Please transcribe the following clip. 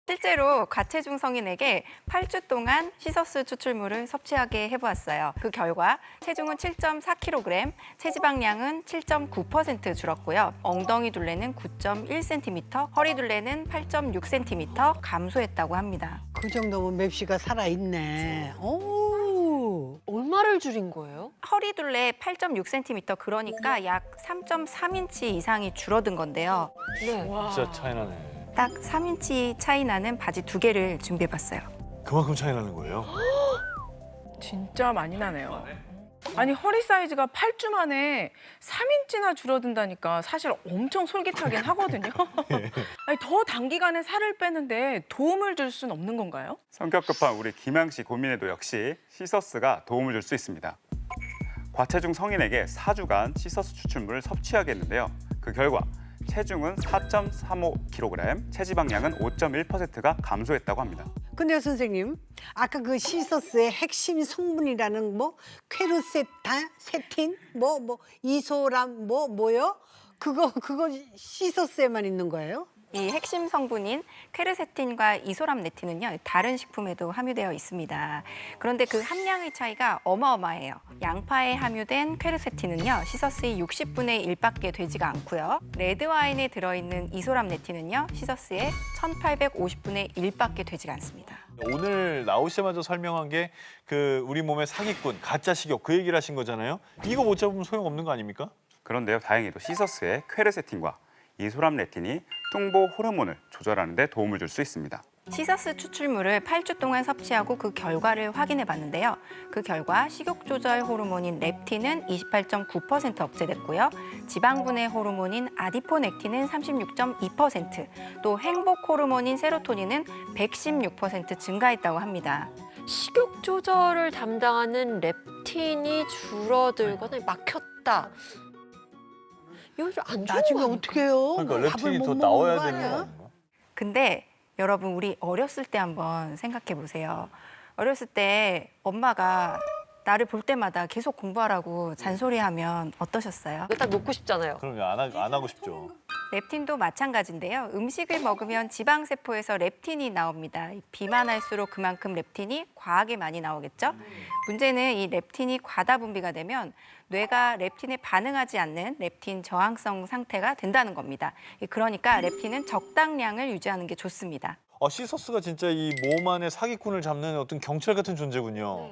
실제로 과체중 성인에게 8주 동안 시서스 추출물을 섭취하게 해보았어요. 그 결과 체중은 7.4kg, 체지방량은 7.9% 줄었고요. 엉덩이 둘레는 9.1cm, 허리 둘레는 8.6cm 감소했다고 합니다. 그 정도면 맵시가 살아있네. 오. 얼마를 줄인 거예요? 허리 둘레 8.6cm, 그러니까 약 3.3인치 이상이 줄어든 건데요. 네. 진짜 차이 나네. 딱 3인치 차이 나는 바지 2개를 준비해봤어요. 그만큼 차이 나는 거예요? 진짜 많이 나네요. 아니 허리 사이즈가 8주 만에 3인치나 줄어든다니까 사실 엄청 솔깃하긴 하거든요. 아니, 더 단기간에 살을 빼는데 도움을 줄 수는 없는 건가요? 성격 급한 우리 김양 씨 고민에도 역시 시서스가 도움을 줄 수 있습니다. 과체중 성인에게 4주간 시서스 추출물을 섭취하게 했는데요. 그 결과 체중은 4.35kg, 체지방량은 5.1%가 감소했다고 합니다. 근데 선생님, 아까 그 시서스의 핵심 성분이라는 뭐 퀘르세틴, 이소람, 뭐요? 그거 시서스에만 있는 거예요? 이 핵심 성분인 퀘르세틴과 이소람네틴은요, 다른 식품에도 함유되어 있습니다. 그런데 그 함량의 차이가 어마어마해요. 양파에 함유된 퀘르세틴은요, 시서스의 60분의 1밖에 되지가 않고요. 레드와인에 들어있는 이소람네틴은요, 시서스의 1850분의 1밖에 되지가 않습니다. 오늘 나오시자마자 설명한 게 그 우리 몸의 사기꾼, 가짜 식욕 그 얘기를 하신 거잖아요. 이거 못 잡으면 소용없는 거 아닙니까? 그런데요, 다행히도 시서스의 퀘르세틴과 이소람네틴이 뚱보 호르몬을 조절하는 데 도움을 줄 수 있습니다. 시서스 추출물을 8주 동안 섭취하고 그 결과를 확인해 봤는데요. 그 결과 식욕 조절 호르몬인 렙틴은 28.9% 억제됐고요. 지방분해 호르몬인 아디포넥틴은 36.2%, 또 행복 호르몬인 세로토닌은 116% 증가했다고 합니다. 식욕 조절을 담당하는 렙틴이 줄어들거나 막혔다. 이거 좀 안 좋은 나중에 거 아닐까? 어떻게 해요? 그러니까 밥을 렙틴이 못 더 먹는 나와야 거 되는 거 아니야? 아닌가? 근데 여러분, 우리 어렸을 때 한번 생각해 보세요. 어렸을 때 엄마가 나를 볼 때마다 계속 공부하라고 잔소리하면 어떠셨어요? 이거 딱 놓고 싶잖아요. 그럼요, 안 하고 싶죠. 렙틴도 마찬가지인데요. 음식을 먹으면 지방세포에서 렙틴이 나옵니다. 비만할수록 그만큼 렙틴이 과하게 많이 나오겠죠? 문제는 이 렙틴이 과다 분비가 되면 뇌가 렙틴에 반응하지 않는 렙틴 저항성 상태가 된다는 겁니다. 그러니까 렙틴은 적당량을 유지하는 게 좋습니다. 시서스가 진짜 이 몸 안에 사기꾼을 잡는 어떤 경찰 같은 존재군요.